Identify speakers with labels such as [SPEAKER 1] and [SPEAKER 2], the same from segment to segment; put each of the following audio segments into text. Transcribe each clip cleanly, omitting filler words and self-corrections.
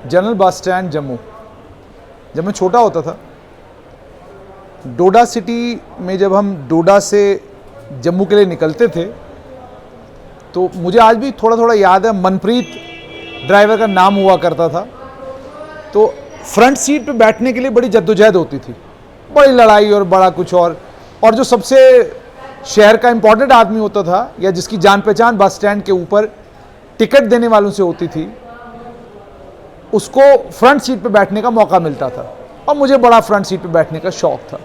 [SPEAKER 1] General bus stand Jammu. जब मैं छोटा होता था, डोडा सिटी में जब हम डोडा से जम्मू के लिए निकलते थे, तो मुझे आज भी थोड़ा थोड़ा याद है, मनप्रीत ड्राइवर का नाम हुआ करता था। तो फ्रंट सीट पे बैठने के लिए बड़ी जद्दोजहद होती थी, बड़ी लड़ाई और बड़ा कुछ और जो सबसे शहर का इंपॉर्टेंट आदमी होता था या जिसकी जान पहचान बस स्टैंड के ऊपर टिकट देने वालों से होती थी, उसको फ्रंट सीट पे बैठने का मौका मिलता था और मुझे बड़ा फ्रंट सीट पे बैठने का शौक था।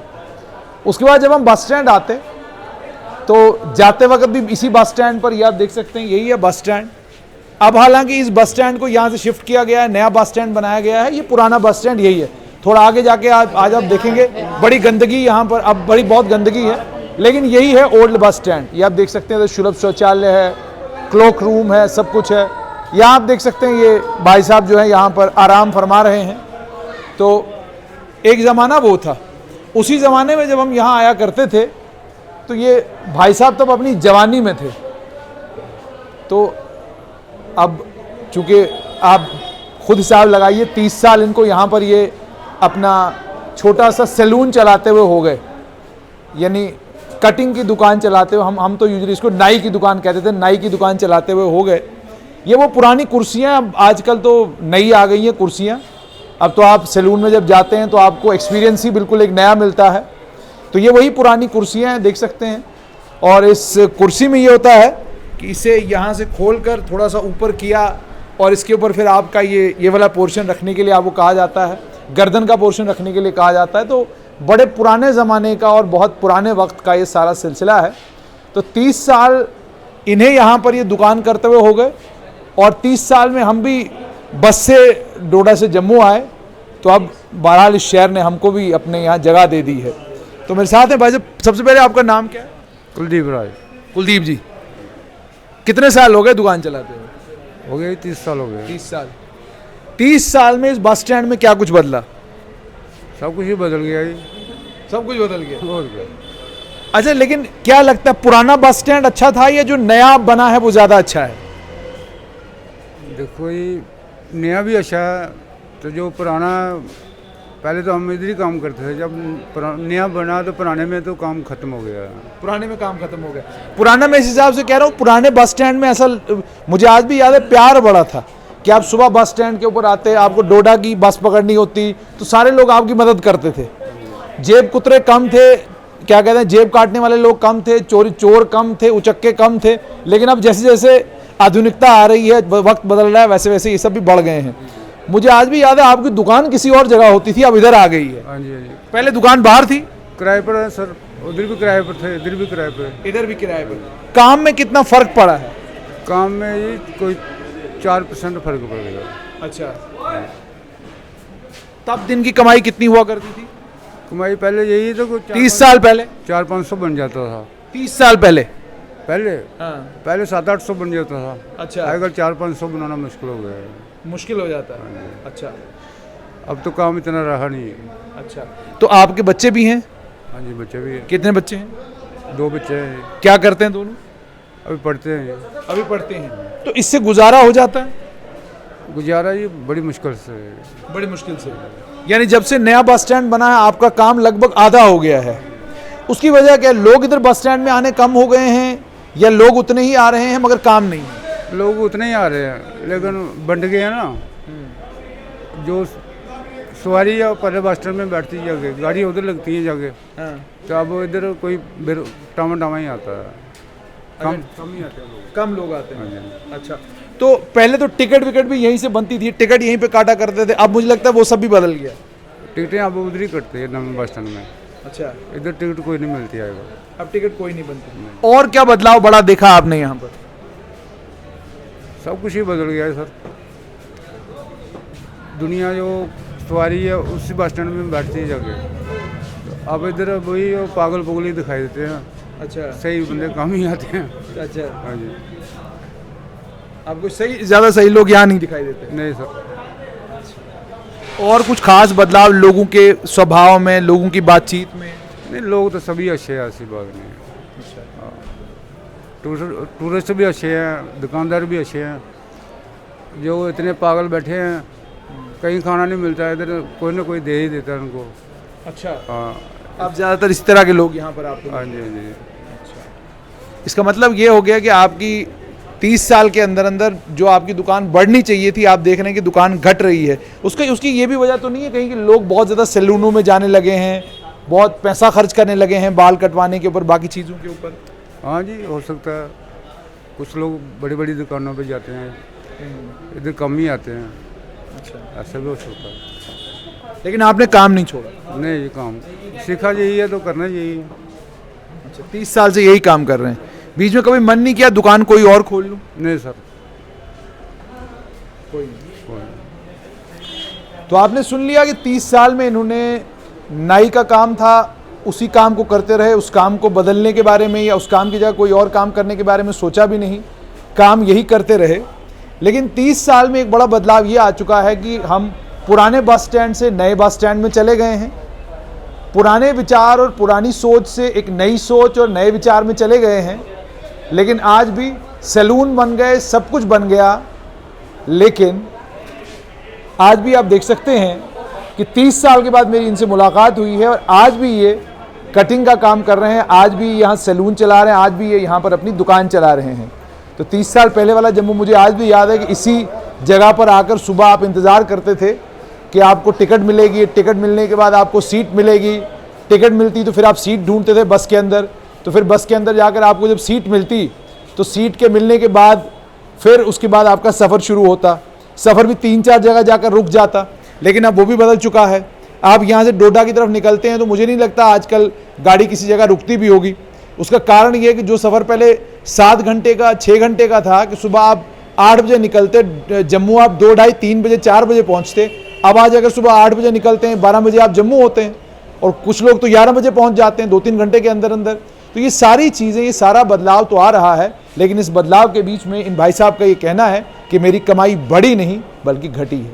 [SPEAKER 1] उसके बाद जब हम बस स्टैंड आते तो जाते वक्त भी इसी बस स्टैंड पर, ये आप देख सकते हैं, यही है बस स्टैंड। अब हालांकि इस बस स्टैंड को यहाँ से शिफ्ट किया गया है, नया बस स्टैंड बनाया गया है। ये पुराना बस स्टैंड यही है। थोड़ा आगे जाके आज आप देखेंगे बड़ी गंदगी यहाँ पर, अब बहुत गंदगी है, लेकिन यही है ओल्ड बस स्टैंड। ये आप देख सकते हैं, तो सुलभ शौचालय है, क्लॉक रूम है, सब कुछ है। यहाँ आप देख सकते हैं ये भाई साहब जो है यहाँ पर आराम फरमा रहे हैं। तो एक ज़माना वो था, उसी ज़माने में जब हम यहाँ आया करते थे तो ये भाई साहब तब अपनी जवानी में थे। तो अब चूँकि आप खुद हिसाब लगाइए, 30 साल इनको यहाँ पर ये अपना छोटा सा सैलून चलाते हुए हो गए, यानी कटिंग की दुकान चलाते हुए। हम तो यूजुअली इसको नाई की दुकान कहते थे, नाई की दुकान चलाते हुए हो गए। ये वो पुरानी कुर्सियाँ, अब आजकल तो नई आ गई हैं कुर्सियाँ। अब तो आप सैलून में जब जाते हैं तो आपको एक्सपीरियंस ही बिल्कुल एक नया मिलता है। तो ये वही पुरानी कुर्सियाँ हैं, देख सकते हैं। और इस कुर्सी में ये होता है कि इसे यहाँ से खोल कर थोड़ा सा ऊपर किया और इसके ऊपर फिर आपका ये वाला पोर्शन रखने के लिए आपको कहा जाता है, गर्दन का पोर्शन रखने के लिए कहा जाता है। तो बड़े पुराने ज़माने का और बहुत पुराने वक्त का ये सारा सिलसिला है। तो 30 साल इन्हें यहाँ पर ये दुकान करते हुए हो गए और 30 साल में हम भी बस से डोडा से जम्मू आए। तो अब बहरहाल इस शहर ने हमको भी अपने यहाँ जगह दे दी है। तो मेरे साथ हैं भाई साहब, सबसे पहले आपका नाम क्या है?
[SPEAKER 2] कुलदीप राय।
[SPEAKER 1] कुलदीप जी, कितने साल हो गए दुकान चलाते हुए?
[SPEAKER 2] हो गए 30 साल हो गए।
[SPEAKER 1] 30 साल। 30 साल में इस बस स्टैंड में क्या कुछ बदला?
[SPEAKER 2] सब कुछ ही बदल गया जी।
[SPEAKER 1] सब कुछ बदल गया।
[SPEAKER 2] और क्या।
[SPEAKER 1] अच्छा, लेकिन क्या लगता है पुराना बस स्टैंड अच्छा था या जो नया बना है वो ज़्यादा अच्छा है?
[SPEAKER 2] देखो ये नया भी अच्छा है, तो जो पुराना, पहले तो हम इधर ही काम करते थे, जब नया बना तो पुराने में तो काम खत्म हो गया।
[SPEAKER 1] पुराने में काम खत्म हो गया। पुराना मैं इस हिसाब से कह रहा हूँ, पुराने बस स्टैंड में ऐसा मुझे आज भी याद है, प्यार बड़ा था कि आप सुबह बस स्टैंड के ऊपर आते, आपको डोडा की बस पकड़नी होती तो सारे लोग आपकी मदद करते थे। जेब कुतरे कम थे, क्या कहते हैं, जेब काटने वाले लोग कम थे, चोर कम थे, उचक्के कम थे। लेकिन अब जैसे जैसे आधुनिकता आ रही है, वक्त बदल रहा है, वैसे वैसे ये सब भी बढ़ गए हैं। मुझे आज भी याद है आपकी दुकान किसी और जगह होती थी, अब इधर आ गई है।
[SPEAKER 2] हाँ जी, हाँ जी।
[SPEAKER 1] पहले दुकान बाहर थी,
[SPEAKER 2] किराए पर है सर, उधर भी किराए पर थे, इधर भी किराए पर।
[SPEAKER 1] इधर भी किराए पर। काम में कितना फर्क पड़ा है?
[SPEAKER 2] काम में ये कोई 4% फर्क पड़ गया।
[SPEAKER 1] अच्छा, तब दिन की कमाई कितनी हुआ करती थी?
[SPEAKER 2] कमाई पहले यही तो
[SPEAKER 1] 30 साल पहले
[SPEAKER 2] 400-500 बन जाता था।
[SPEAKER 1] 30 साल पहले?
[SPEAKER 2] पहले 700-800 बन जाता था।
[SPEAKER 1] अच्छा,
[SPEAKER 2] आजकल 400-500 बनाना मुश्किल हो गया है।
[SPEAKER 1] मुश्किल हो जाता है। अच्छा,
[SPEAKER 2] अब तो काम इतना रहा नहीं है।
[SPEAKER 1] अच्छा। तो आपके बच्चे भी हैं?
[SPEAKER 2] हाँ जी, बच्चे भी हैं।
[SPEAKER 1] कितने बच्चे हैं?
[SPEAKER 2] 2 बच्चे हैं।
[SPEAKER 1] क्या करते हैं दोनों?
[SPEAKER 2] अभी पढ़ते हैं।
[SPEAKER 1] अभी पढ़ते हैं। तो इससे गुजारा हो जाता है?
[SPEAKER 2] गुजारा ये बड़ी मुश्किल से।
[SPEAKER 1] बड़ी मुश्किल से। यानी जब से नया बस स्टैंड बना है आपका काम लगभग आधा हो गया है। उसकी वजह क्या है? लोग इधर बस स्टैंड में आने कम हो गए हैं या लोग उतने ही आ रहे हैं मगर काम नहीं है?
[SPEAKER 2] लोग उतने ही आ रहे हैं, लेकिन बंट गए हैं ना। जो सवारी है पहले बस स्टैंड में बैठती है जाके, गाड़ी उधर लगती है जाके। तो अब इधर कोई टामा ही आता है, कम ही आते हैं लोग।
[SPEAKER 1] कम लोग आते हैं। अच्छा, तो पहले तो टिकट विकट भी यहीं से बनती थी, टिकट यहीं पे काटा करते थे, अब मुझे लगता है वो सब भी बदल गया।
[SPEAKER 2] टिकटें अब उधर ही कटती है नए बस स्टैंड में।
[SPEAKER 1] अच्छा,
[SPEAKER 2] इधर टिकट कोई नहीं मिलती है
[SPEAKER 1] अब टिकट कोई नहीं बनती। और क्या बदलाव बड़ा देखा आपने यहाँ पर?
[SPEAKER 2] सब कुछ ही बदल गया है सर। दुनिया जो सवारी है उसी बस स्टैंड में बैठती है जाके। तो अब इधर वही पागल पुगल ही दिखाई देते हैं।
[SPEAKER 1] अच्छा,
[SPEAKER 2] सही बंदे कम ही आते हैं।
[SPEAKER 1] अच्छा।
[SPEAKER 2] हाँ जी।
[SPEAKER 1] आपको ज़्यादा सही लोग यहाँ नहीं दिखाई देते?
[SPEAKER 2] नहीं सर।
[SPEAKER 1] और कुछ खास बदलाव लोगों के स्वभाव में, लोगों की बातचीत में?
[SPEAKER 2] नहीं, लोग तो सभी अच्छे हैं, ऐसी बात नहीं है। टूरिस्ट भी अच्छे हैं, दुकानदार भी अच्छे हैं। जो इतने पागल बैठे हैं कहीं खाना नहीं मिलता है, इधर कोई ना कोई दे ही देता है उनको।
[SPEAKER 1] अच्छा,
[SPEAKER 2] हाँ
[SPEAKER 1] अब ज़्यादातर इस तरह के लोग यहाँ पर आपको?
[SPEAKER 2] हाँ जी हाँ जी।
[SPEAKER 1] इसका मतलब ये हो गया कि आपकी 30 साल के अंदर अंदर जो आपकी दुकान बढ़नी चाहिए थी, आप देख रहे हैं कि दुकान घट रही है। उसकी ये भी वजह तो नहीं है कहीं कि लोग बहुत ज़्यादा सैलूनों में जाने लगे हैं, बहुत पैसा खर्च करने लगे हैं बाल कटवाने के ऊपर, बाकी चीज़ों के ऊपर?
[SPEAKER 2] हाँ जी, हो सकता है। कुछ लोग बड़ी बड़ी दुकानों पे जाते हैं, इधर कम ही आते हैं।
[SPEAKER 1] अच्छा,
[SPEAKER 2] ऐसा भी हो सकता है।
[SPEAKER 1] लेकिन आपने काम नहीं छोड़ा?
[SPEAKER 2] नहीं, ये काम सीखा यही है तो करना यही है।
[SPEAKER 1] अच्छा, 30 साल से यही काम कर रहे हैं। बीच में कभी मन नहीं किया दुकान कोई और खोल लूँ?
[SPEAKER 2] नहीं सर,
[SPEAKER 1] कोई नहीं।
[SPEAKER 2] कोई नहीं।
[SPEAKER 1] तो आपने सुन लिया कि 30 साल में इन्होंने नाई का काम था, उसी काम को करते रहे, उस काम को बदलने के बारे में या उस काम की जगह कोई और काम करने के बारे में सोचा भी नहीं, काम यही करते रहे। लेकिन 30 साल में एक बड़ा बदलाव ये आ चुका है कि हम पुराने बस स्टैंड से नए बस स्टैंड में चले गए हैं। पुराने विचार और पुरानी सोच से एक नई सोच और नए विचार में चले गए हैं। लेकिन आज भी सैलून बन गए, सब कुछ बन गया, लेकिन आज भी आप देख सकते हैं कि 30 साल के बाद मेरी इनसे मुलाकात हुई है और आज भी ये कटिंग का काम कर रहे हैं, आज भी यहाँ सैलून चला रहे हैं, आज भी ये यहाँ पर अपनी दुकान चला रहे हैं। तो 30 साल पहले वाला जम्मू मुझे आज भी याद है कि इसी जगह पर आकर सुबह आप इंतज़ार करते थे कि आपको टिकट मिलेगी, टिकट मिलने के बाद आपको सीट मिलेगी, टिकट मिलती तो फिर आप सीट ढूंढते थे बस के अंदर, तो फिर बस के अंदर जाकर आपको जब सीट मिलती तो सीट के मिलने के बाद फिर उसके बाद आपका सफ़र शुरू होता। सफ़र भी 3-4 जगह जाकर रुक जाता, लेकिन अब वो भी बदल चुका है। आप यहाँ से डोडा की तरफ निकलते हैं तो मुझे नहीं लगता आजकल गाड़ी किसी जगह रुकती भी होगी। उसका कारण ये है कि जो सफ़र पहले 7 घंटे का 6 घंटे का था कि सुबह आप 8 बजे निकलते जम्मू, आप 2, ढाई 3 बजे 4 बजे पहुँचते, अब आज अगर सुबह 8 बजे निकलते हैं 12 बजे आप जम्मू होते हैं, और कुछ लोग तो 11 बजे पहुँच जाते हैं 2-3 घंटे के अंदर अंदर। तो ये सारी चीज़ें, ये सारा बदलाव तो आ रहा है, लेकिन इस बदलाव के बीच में इन भाई साहब का ये कहना है कि मेरी कमाई बढ़ी नहीं बल्कि घटी है।